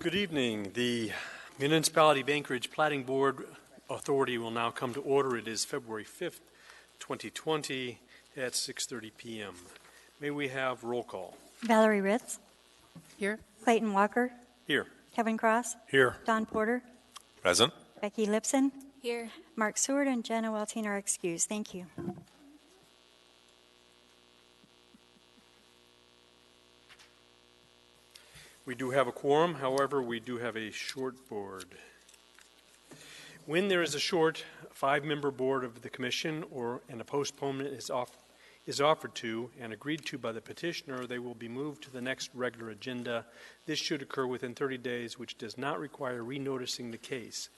Good evening. The Municipality of Anchorage Platting Board Authority will now come to order. It is February 5th, 2020 at 6:30 p.m. May we have roll call? Valerie Ritz. Here. Clayton Walker. Here. Kevin Cross. Here. Don Porter. Present. Becky Lipson. Here. Mark Seward and Jenna Welting are excused. Thank you. We do have a quorum, however, we do have a short board. When there is a short 5-member board of the commission and a postponement is offered to and agreed to by the petitioner, they will be moved to the next regular agenda. This should occur within 30 days, which does not require renoticing the case.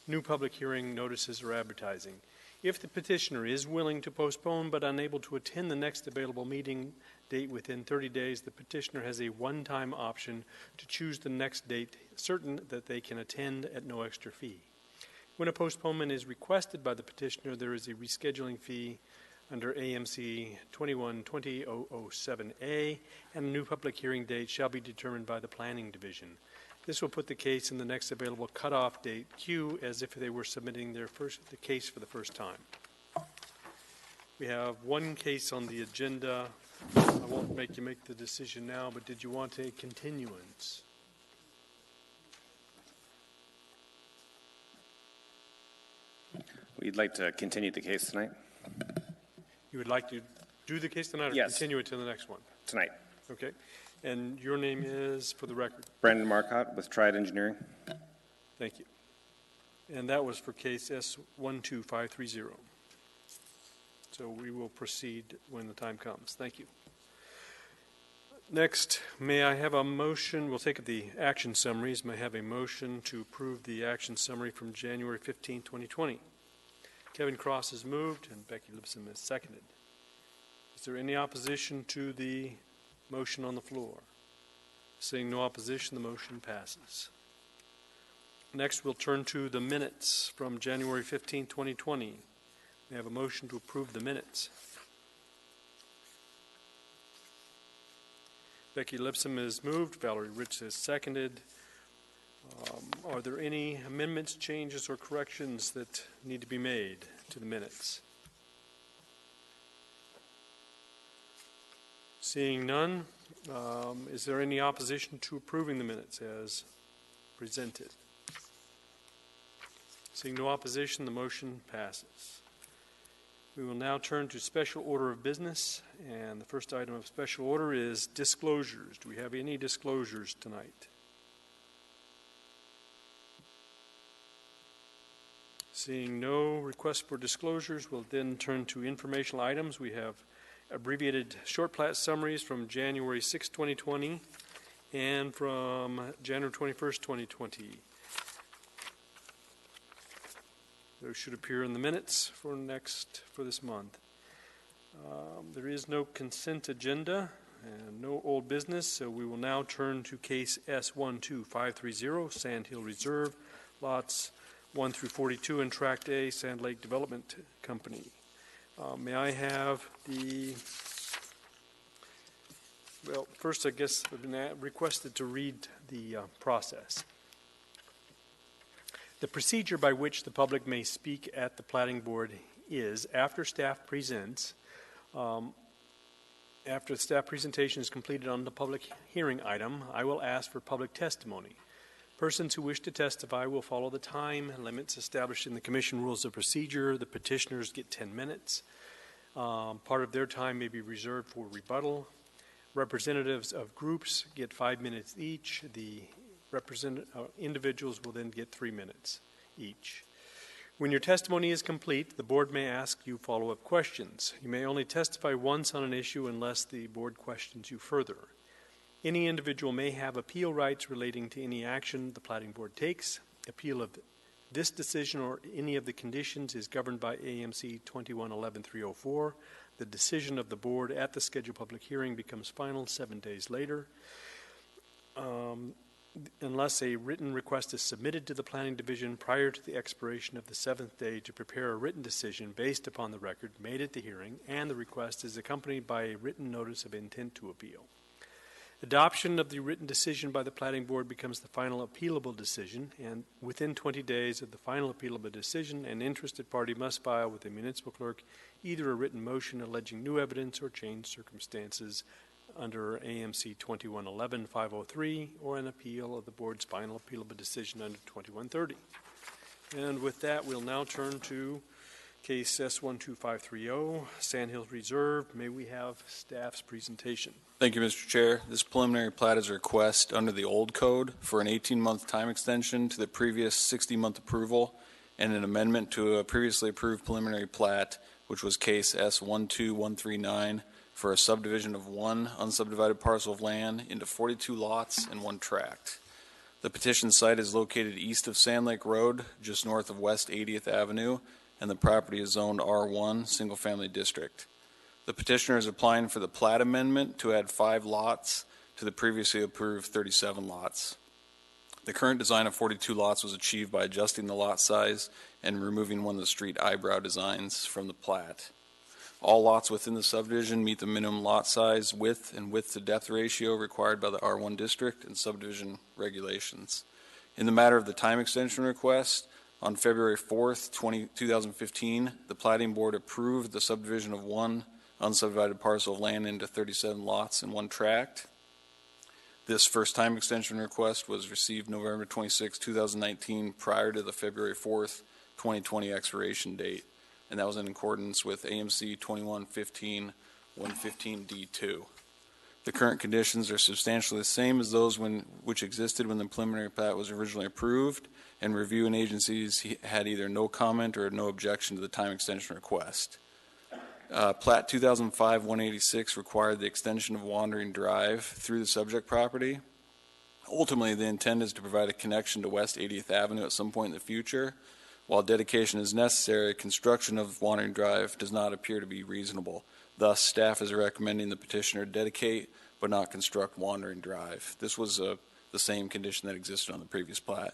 New public hearing notices or advertising. If the petitioner is willing to postpone but unable to attend the next available meeting date within 30 days, the petitioner has a one-time option to choose the next date, certain that they can attend at no extra fee. When a postponement is requested by the petitioner, there is a rescheduling fee under AMC 21-20-007A, and a new public hearing date shall be determined by the Planning Division. This will put the case in the next available cutoff date queue as if they were submitting the case for the first time. We have one case on the agenda. I won't make you make the decision now, but did you want a continuance? We'd like to continue the case tonight. You would like to do the case tonight or Yes. continue it to the next one? Tonight. Okay. And your name is, for the record? Brandon Marcotte with Triad Engineering. Thank you. And that was for case S12530. So we will proceed when the time comes. Thank you. Next, may I have a motion? We'll take the action summaries. May I have a motion to approve the action summary from January 15, 2020? Kevin Cross has moved and Becky Lipson has seconded. Is there any opposition to the motion on the floor? Seeing no opposition, the motion passes. Next, we'll turn to the minutes from January 15, 2020. May I have a motion to approve the minutes? Becky Lipson has moved. Valerie Ritz has seconded. Are there any amendments, changes, or corrections that need to be made to the minutes? Seeing none, is there any opposition to approving the minutes as presented? Seeing no opposition, the motion passes. We will now turn to special order of business, and the first item of special order is disclosures. Do we have any disclosures tonight? Seeing no requests for disclosures, we'll then turn to informational items. We have abbreviated short plat summaries from January 6, 2020 and from January 21st, 2020. Those should appear in the minutes for this month. There is no consent agenda and no old business, so we will now turn to case S12530, Sand Hill Reserve, lots 1 through 42 in Tract A, Sand Lake Development Company. May I have first I guess I've been requested to read the process. The procedure by which the public may speak at the Platting Board is, after staff presents, after the staff presentation is completed on the public hearing item, I will ask for public testimony. Persons who wish to testify will follow the time limits established in the Commission Rules of Procedure. The petitioners get 10 minutes. Part of their time may be reserved for rebuttal. Representatives of groups get 5 minutes each. The individuals will then get 3 minutes each. When your testimony is complete, the board may ask you follow-up questions. You may only testify once on an issue unless the board questions you further. Any individual may have appeal rights relating to any action the Platting Board takes. Appeal of this decision or any of the conditions is governed by AMC 21-11-304. The decision of the board at the scheduled public hearing becomes final 7 days later. Unless a written request is submitted to the Planning Division prior to the expiration of the 7th day to prepare a written decision based upon the record made at the hearing, and the request is accompanied by a written notice of intent to appeal. Adoption of the written decision by the Platting Board becomes the final appealable decision, and within 20 days of the final appealable decision, an interested party must file with the municipal clerk either a written motion alleging new evidence or changed circumstances under AMC 2111-503 or an appeal of the board's final appealable decision under 2130. And with that, we'll now turn to case S12530, Sandhills Reserve. May we have staff's presentation? Thank you, Mr. Chair. This preliminary plat is a request under the old code for an 18-month time extension to the previous 60-month approval and an amendment to a previously approved preliminary plat, which was case S12139, for a subdivision of one unsubdivided parcel of land into 42 lots and one tract. The petition site is located east of Sand Lake Road, just north of West 80th Avenue, and the property is zoned R1, single-family district. The petitioner is applying for the plat amendment to add 5 lots to the previously approved 37 lots. The current design of 42 lots was achieved by adjusting the lot size and removing one of the street eyebrow designs from the plat. All lots within the subdivision meet the minimum lot size, width, and width-to-depth ratio required by the R1 district and subdivision regulations. In the matter of the time extension request, on February 4th, 2015, the Platting Board approved the subdivision of one unsubdivided parcel of land into 37 lots and one tract. This first time extension request was received November 26, 2019, prior to the February 4th, 2020 expiration date, and that was in accordance with AMC 2115-115D2. The current conditions are substantially the same as those which existed when the preliminary plat was originally approved, and reviewing agencies had either no comment or no objection to the time extension request. Plat 2005-186 required the extension of Wandering Drive through the subject property. Ultimately, the intent is to provide a connection to West 80th Avenue at some point in the future. While dedication is necessary, construction of Wandering Drive does not appear to be reasonable. Thus, staff is recommending the petitioner dedicate but not construct Wandering Drive. This was the same condition that existed on the previous plat.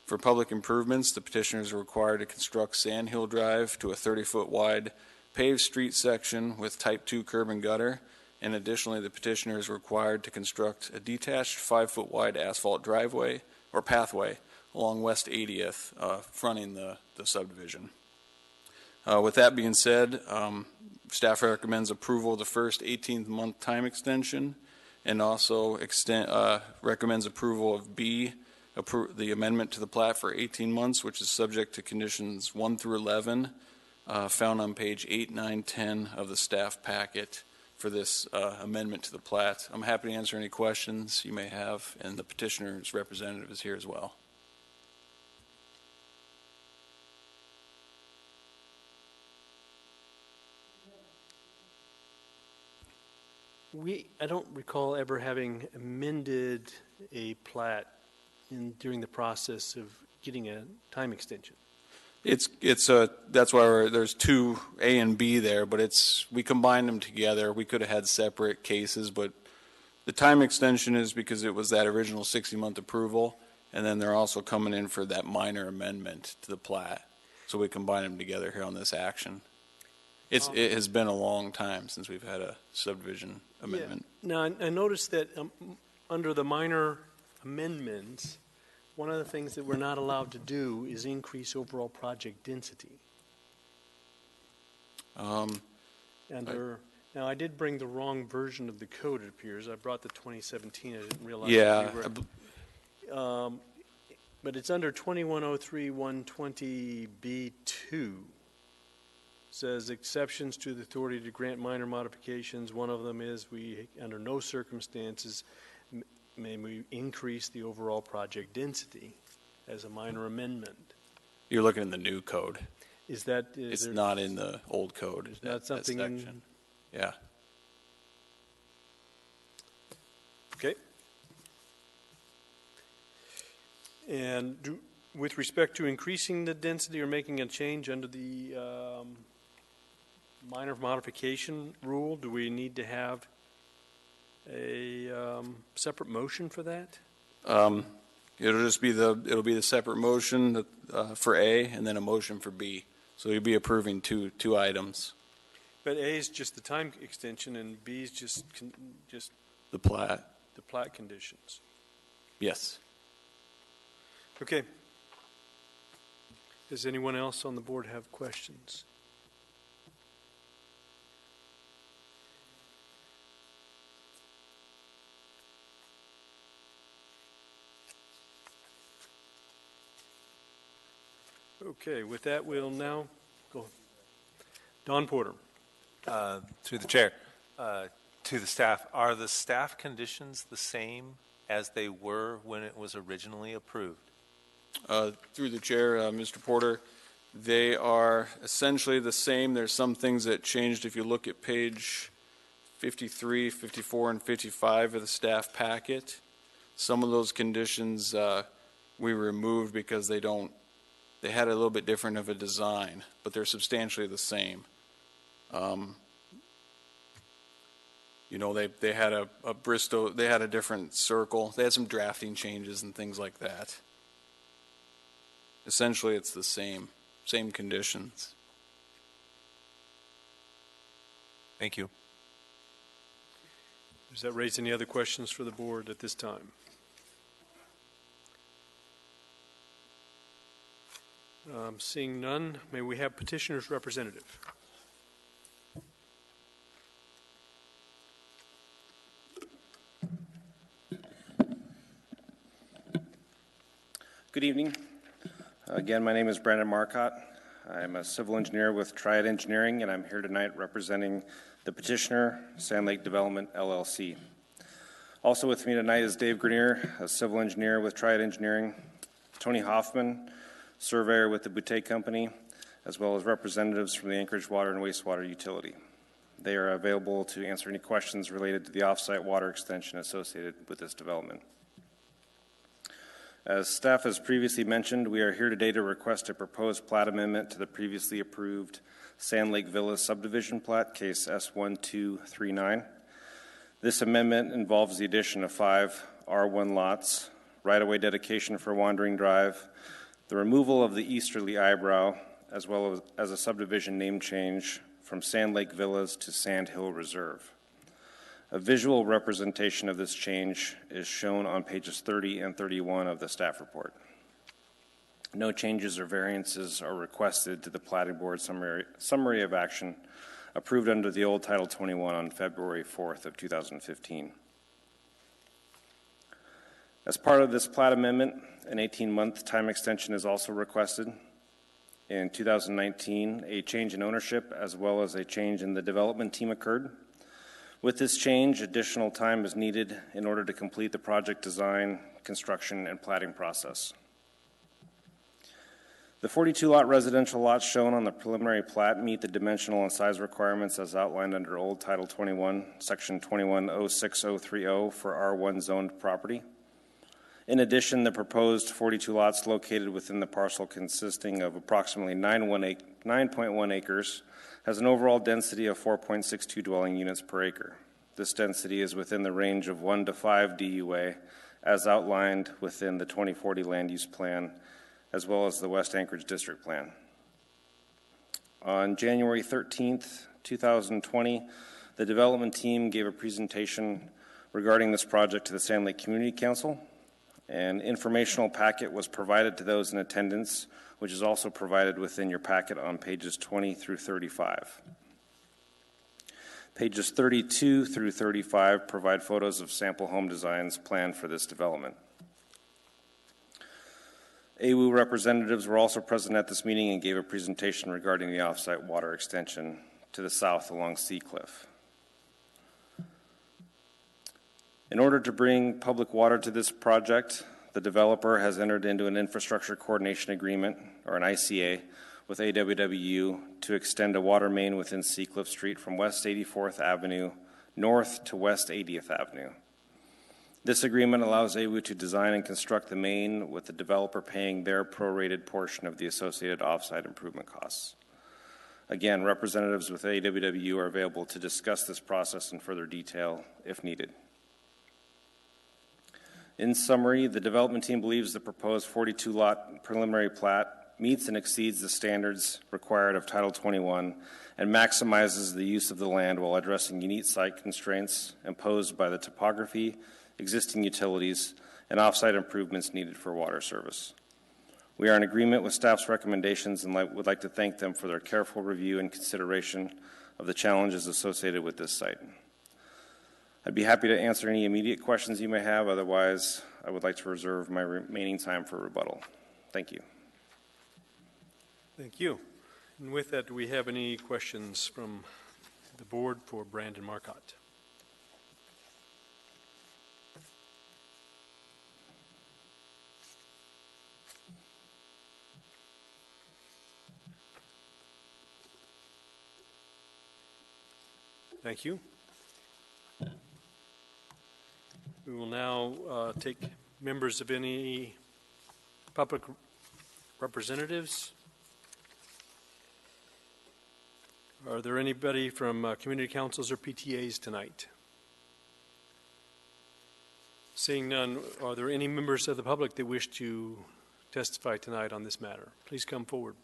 For public improvements, the petitioners are required to construct Sandhill Drive to a 30-foot wide paved street section with type 2 curb and gutter, and additionally the petitioner is required to construct a detached 5-foot wide asphalt driveway or pathway along West 80th, fronting the subdivision. With that being said, staff recommends approval of the first 18-month time extension, and also recommends approval of B, the amendment to the plat for 18 months, which is subject to conditions 1 through 11, found on page 8, 9, 10 of the staff packet for this amendment to the plat. I'm happy to answer any questions you may have, and the petitioner's representative is here as well. I don't recall ever having amended a plat during the process of getting a time extension. That's why there's two A and B there, but we combined them together. We could have had separate cases, but the time extension is because it was that original 60-month approval, and then they're also coming in for that minor amendment to the plat. So we combine them together here on this action. It has been a long time since we've had a subdivision amendment. Yeah. Now, I noticed that under the minor amendments, one of the things that we're not allowed to do is increase overall project density. Now, I did bring the wrong version of the code, it appears. I brought the 2017. I didn't realize. Yeah. But it's under 2103-120B2. Says exceptions to the authority to grant minor modifications. One of them is under no circumstances may we increase the overall project density as a minor amendment. You're looking in the new code. It's not in the old code. Is that something that section? Yeah. Okay. And with respect to increasing the density or making a change under the minor modification rule, do we need to have a separate motion for that? It'll be the separate motion for A and then a motion for B. So you'll be approving two items. But A is just the time extension and B is just The plat. the plat conditions? Yes. Okay. Does anyone else on the board have questions? Okay, with that, we'll now go. Don Porter. Through the chair, to the staff, are the staff conditions the same as they were when it was originally approved? Through the chair, Mr. Porter, they are essentially the same. There's some things that changed. If you look at page 53, 54, and 55 of the staff packet, some of those conditions we removed because they had a little bit different of a design, but they're substantially the same. You know, they had a Bristow, they had a different circle. They had some drafting changes and things like that. Essentially, it's the same conditions. Thank you. Does that raise any other questions for the board at this time? Seeing none, may we have petitioner's representative? Good evening. Again, my name is Brandon Marcotte. I'm a civil engineer with Triad Engineering, and I'm here tonight representing the petitioner, Sand Lake Development, LLC. Also with me tonight is Dave Grenier, a civil engineer with Triad Engineering, Tony Hoffman, surveyor with the Boutte Company, as well as representatives from the Anchorage Water and Wastewater Utility. They are available to answer any questions related to the off-site water extension associated with this development. As staff has previously mentioned, we are here today to request a proposed plat amendment to the previously approved Sand Lake Villas subdivision plat, case S1239. This amendment involves the addition of 5 R1 lots, right-of-way dedication for Wandering Drive, the removal of the easterly eyebrow, as well as a subdivision name change from Sand Lake Villas to Sand Hill Reserve. A visual representation of this change is shown on pages 30 and 31 of the staff report. No changes or variances are requested to the Platting Board summary of action approved under the old Title 21 on February 4th of 2015. As part of this plat amendment, an 18-month time extension is also requested. In 2019, a change in ownership as well as a change in the development team occurred. With this change, additional time is needed in order to complete the project design, construction, and platting process. The 42-lot residential lots shown on the preliminary plat meet the dimensional and size requirements as outlined under Old Title 21, Section 2106030 for R1 zoned property. In addition, the proposed 42 lots located within the parcel consisting of approximately 9.1 acres has an overall density of 4.62 dwelling units per acre. This density is within the range of 1 to 5 DUA as outlined within the 2040 Land Use Plan as well as the West Anchorage District Plan. On January 13th, 2020, the development team gave a presentation regarding this project to the Sand Lake Community Council. An informational packet was provided to those in attendance, which is also provided within your packet on pages 20 through 35. Pages 32 through 35 provide photos of sample home designs planned for this development. AWU representatives were also present at this meeting and gave a presentation regarding the off-site water extension to the south along Seacliff. In order to bring public water to this project, the developer has entered into an infrastructure coordination agreement, or an ICA, with AWWU to extend a water main within Seacliff Street from West 84th Avenue north to West 80th Avenue. This agreement allows AWU to design and construct the main, with the developer paying their prorated portion of the associated offsite improvement costs. Again, representatives with AWWU are available to discuss this process in further detail if needed. In summary, the development team believes the proposed 42-lot preliminary plat meets and exceeds the standards required of Title 21 and maximizes the use of the land while addressing unique site constraints imposed by the topography existing utilities, and off-site improvements needed for water service. We are in agreement with staff's recommendations and would like to thank them for their careful review and consideration of the challenges associated with this site. I'd be happy to answer any immediate questions you may have. Otherwise, I would like to reserve my remaining time for rebuttal. Thank you. Thank you. And with that, do we have any questions from the board for Brandon Marcotte? Thank you. We will now take members of any public representatives. Are there anybody from community councils or PTAs tonight? Seeing none, are there any members of the public that wish to testify tonight on this matter? Please come forward.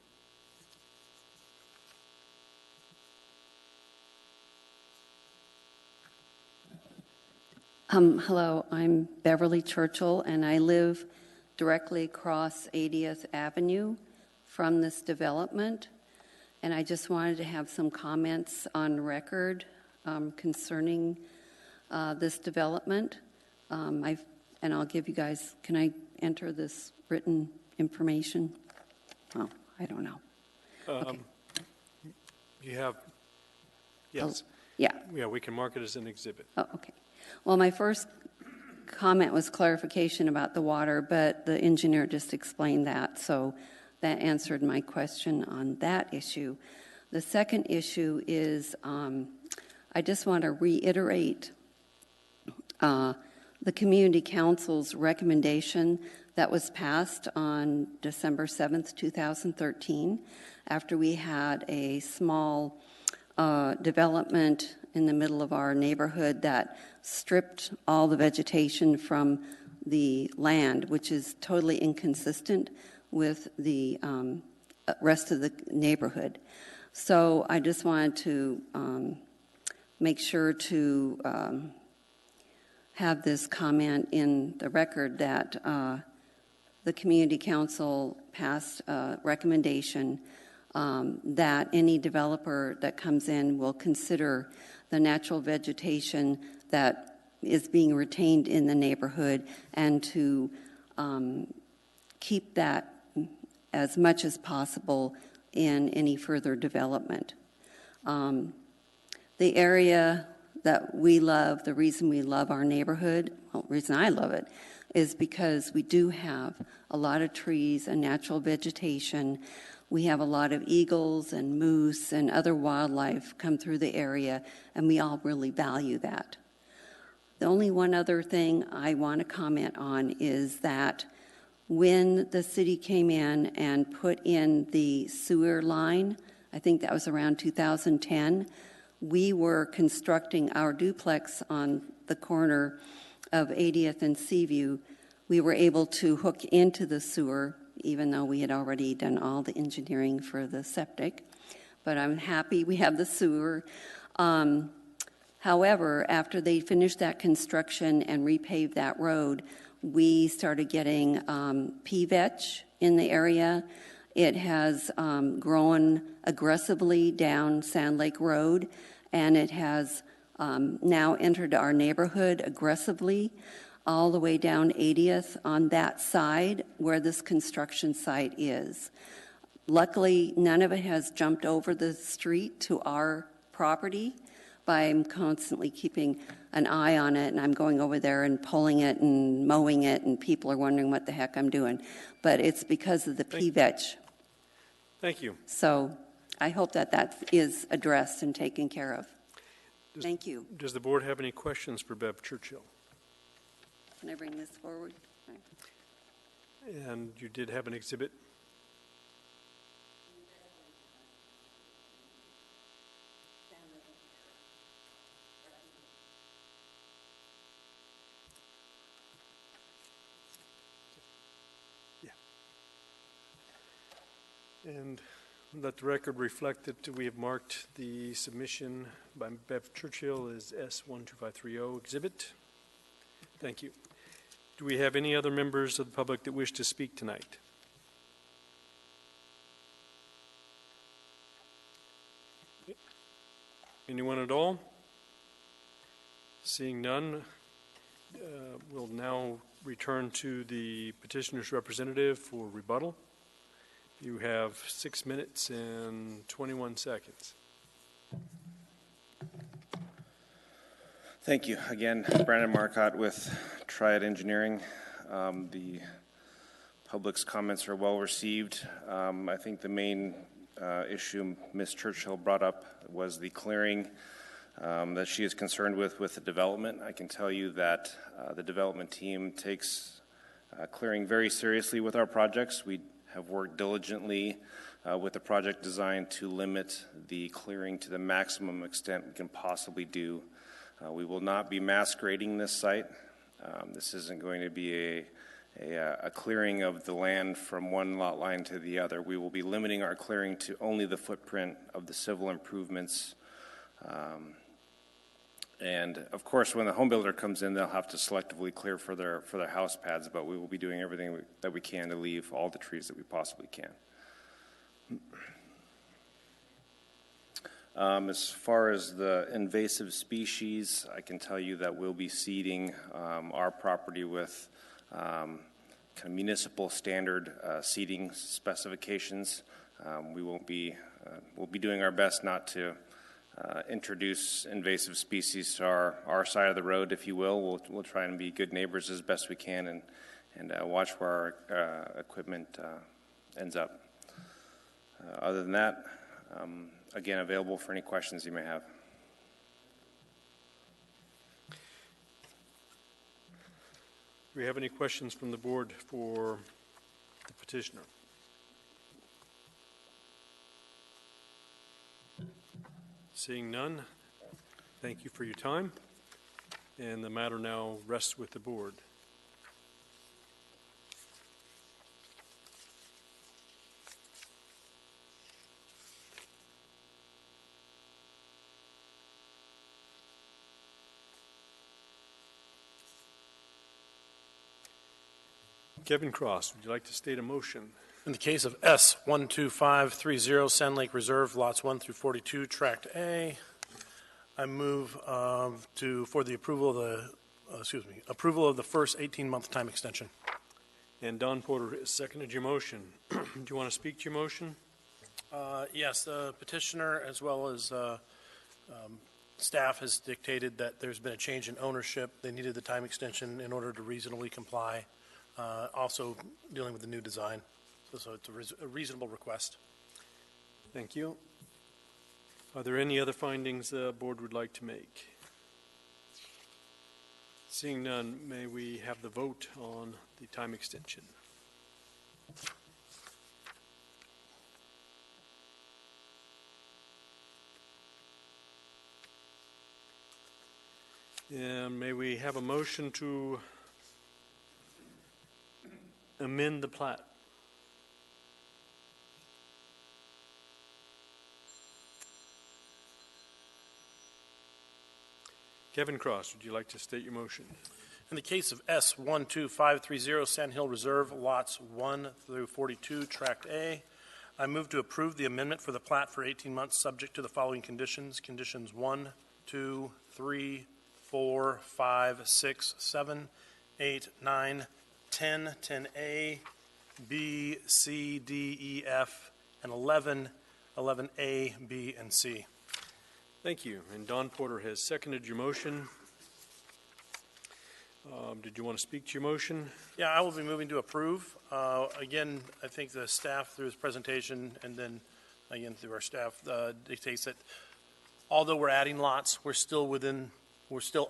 Hello, I'm Beverly Churchill, and I live directly across 80th Avenue from this development. And I just wanted to have some comments on record concerning this development. And I'll give you guys, can I enter this written information? Oh, I don't know. Okay. You have, yes. Oh, yeah. Yeah, we can mark it as an exhibit. Oh, okay. Well, my first comment was clarification about the water, but the engineer just explained that, so that answered my question on that issue. The second issue is I just want to reiterate the Community Council's recommendation that was passed on December 7th, 2013, after we had a small development in the middle of our neighborhood that stripped all the vegetation from the land, which is totally inconsistent with the rest of the neighborhood. So I just wanted to make sure to have this comment in the record that the Community Council passed a recommendation that any developer that comes in will consider the natural vegetation that is being retained in the neighborhood and to keep that as much as possible in any further development. The area that we love, the reason we love our neighborhood, well, the reason I love it, is because we do have a lot of trees and natural vegetation. We have a lot of eagles and moose and other wildlife come through the area, and we all really value that. The only one other thing I want to comment on is that when the city came in and put in the sewer line, I think that was around 2010, we were constructing our duplex on the corner of 80th and Seaview. We were able to hook into the sewer, even though we had already done all the engineering for the septic. But I'm happy we have the sewer. However, after they finished that construction and repaved that road, we started getting pea vetch in the area. It has grown aggressively down Sand Lake Road, and it has now entered our neighborhood aggressively all the way down 80th on that side where this construction site is. Luckily, none of it has jumped over the street to our property, but I'm constantly keeping an eye on it, and I'm going over there and pulling it and mowing it, and people are wondering what the heck I'm doing. But it's because of the pea vetch. Thank you. So I hope that that is addressed and taken care of. Thank you. Does the board have any questions for Bev Churchill? Can I bring this forward? And you did have an exhibit? Yeah. And let the record reflect that we have marked the submission by Bev Churchill as S12530 exhibit. Thank you. Do we have any other members of the public that wish to speak tonight? Anyone at all? Seeing none, we'll now return to the petitioner's representative for rebuttal. You have 6 minutes and 21 seconds. Thank you. Again, Brandon Marcotte with Triad Engineering. The public's comments are well received. I think the main issue Ms. Churchill brought up was the clearing that she is concerned with the development. I can tell you that the development team takes clearing very seriously with our projects. We have worked diligently with the project design to limit the clearing to the maximum extent we can possibly do. We will not be mass grading this site. This isn't going to be a clearing of the land from one lot line to the other. We will be limiting our clearing to only the footprint of the civil improvements. And of course, when the home builder comes in, they'll have to selectively clear for their house pads, but we will be doing everything that we can to leave all the trees that we possibly can. As far as the invasive species, I can tell you that we'll be seeding our property with kind of municipal standard seeding specifications. We'll be doing our best not to introduce invasive species to our side of the road, if you will. We'll try and be good neighbors as best we can and watch where our equipment ends up. Other than that, again, available for any questions you may have. Do we have any questions from the board for the petitioner? Seeing none, thank you for your time, and the matter now rests with the board. Kevin Cross, would you like to state a motion? In the case of S12530 Sand Lake Reserve, lots 1 through 42, Tract A, I move for the approval of the first 18-month time extension. And Don Porter has seconded your motion. Do you want to speak to your motion? Yes, the petitioner as well as staff has dictated that there's been a change in ownership. They needed the time extension in order to reasonably comply. Also dealing with the new design. So it's a reasonable request. Thank you. Are there any other findings the board would like to make? Seeing none, may we have the vote on the time extension? And may we have a motion to amend the plat? Kevin Cross, would you like to state your motion? In the case of S12530 Sand Hill Reserve, lots 1 through 42, Tract A, I move to approve the amendment for the plat for 18 months subject to the following conditions. Conditions 1, 2, 3, 4, 5, 6, 7, 8, 9, 10, 10A, B, C, D, E, F, and 11, 11A, B, and C. Thank you. And Don Porter has seconded your motion. Did you want to speak to your motion? Yeah, I will be moving to approve. Again, I think the staff through his presentation and then again through our staff dictates that although we're adding lots, we're still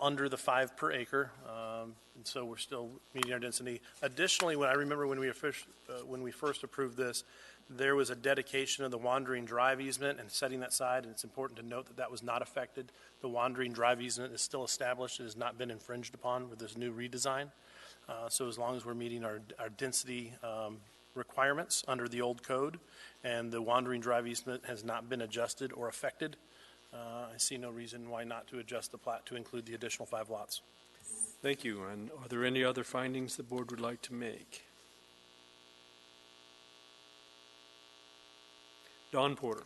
under the 5 per acre. And so we're still meeting our density. Additionally, when I remember when we first approved this, there was a dedication of the wandering drive easement and setting that side, and it's important to note that that was not affected. The wandering drive easement is still established. It has not been infringed upon with this new redesign. So as long as we're meeting our density requirements under the old code and the wandering drive easement has not been adjusted or affected, I see no reason why not to adjust the plat to include the additional 5 lots. Thank you. And are there any other findings the board would like to make? Don Porter.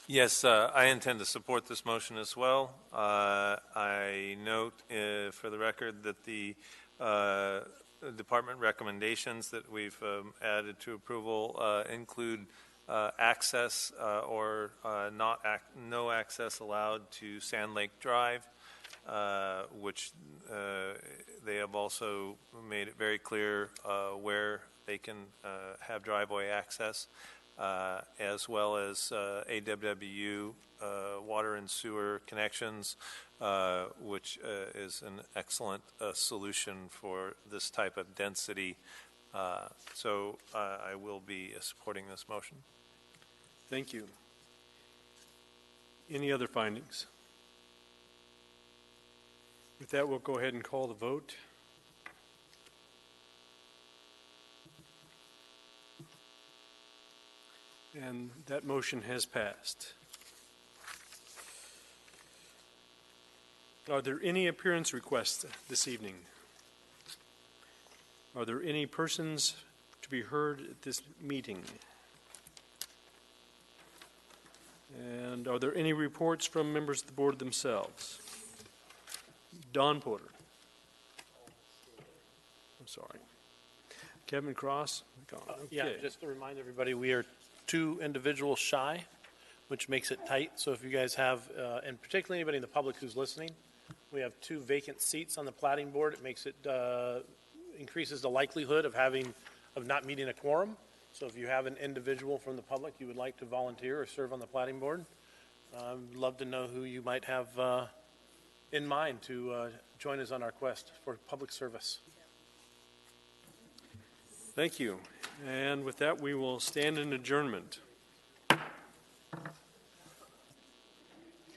Yes, I intend to support this motion as well. I note for the record that the department recommendations that we've added to approval include access or no access allowed to Sand Lake Drive, which they have also made it very clear where they can have driveway access, as well as AWW water and sewer connections, which is an excellent solution for this type of density. So I will be supporting this motion. Thank you. Any other findings? With that, we'll go ahead and call the vote. And that motion has passed. Are there any appearance requests this evening? Are there any persons to be heard at this meeting? And are there any reports from members of the board themselves? Don Porter. I'm sorry. Kevin Cross? Gone. Yeah, Okay. just to remind everybody, we are 2 individuals shy, which makes it tight. So if you guys have, and particularly anybody in the public who's listening, we have 2 vacant seats on the Platting Board. It makes it, increases the likelihood of not meeting a quorum. So if you have an individual from the public you would like to volunteer or serve on the Platting Board, I'd love to know who you might have in mind to join us on our quest for public service. Thank you. And with that, we will stand in adjournment.